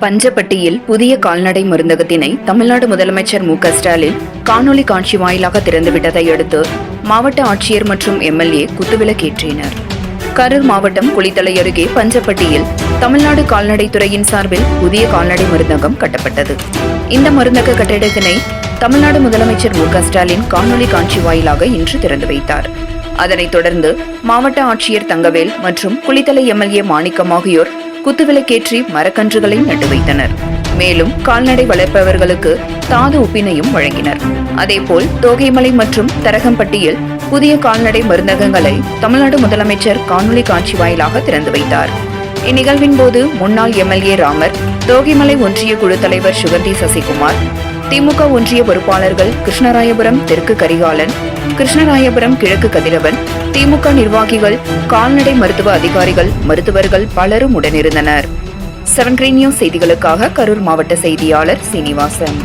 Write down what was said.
பஞ்சப்பட்டியில் புதிய கால்நடை மருந்தகத்தினை தமிழ்நாடு முதலமைச்சர் மு.க.ஸ்டாலின் காணொலி காட்சி வாயிலாக திறந்துவிட்டதை அடுத்து மாவட்ட ஆட்சியர் மற்றும் எம்எல்ஏ குத்துவிளக்கேற்றினர். கரூர் மாவட்டம் குளித்தலை அருகே பஞ்சப்பட்டியில் தமிழ்நாடு கால்நடைத்துறையின் சார்பில் புதிய கால்நடை மருந்தகம் கட்டப்பட்டது. இந்த மருந்தக கட்டிடத்தினை தமிழ்நாடு முதலமைச்சர் மு.க.ஸ்டாலின் காணொலி காட்சி வாயிலாக இன்று திறந்து வைத்தார். அதனைத் தொடர்ந்து மாவட்ட ஆட்சியர் தங்கவேல் மற்றும் குளித்தலை எம்எல்ஏ மாணிக்கம் ஆகியோர் குத்துவிளக்கேற்றி மரக்கன்றுகளை நட்டு வைத்தனர். மேலும் கால்நடை வளர்ப்பவர்களுக்கு தாது உப்பினையும் வழங்கினர். அதேபோல் தோகைமலை மற்றும் தரகம்பட்டியில் புதிய கால்நடை மருந்தகங்களை தமிழ்நாடு முதலமைச்சர் காணொலி காட்சி வாயிலாக திறந்து வைத்தார். இந்நிகழ்வின் போது முன்னாள் எம்எல்ஏ ராமர், தோகைமலை ஒன்றிய குழு தலைவர் சுகந்தி சசிகுமார், திமுக ஒன்றிய பொறுப்பாளர்கள் கிருஷ்ணராயபுரம் தெற்கு கரிகாலன், கிருஷ்ணராயபுரம் கிழக்கு கதிரவன், திமுக நிர்வாகிகள், கால்நடை மருத்துவ அதிகாரிகள், மருத்துவர்கள் பலரும் உடனிருந்தனர். 7 Green News செய்திகளுக்காக கரூர் மாவட்ட செய்தியாளர் சீனிவாசன்.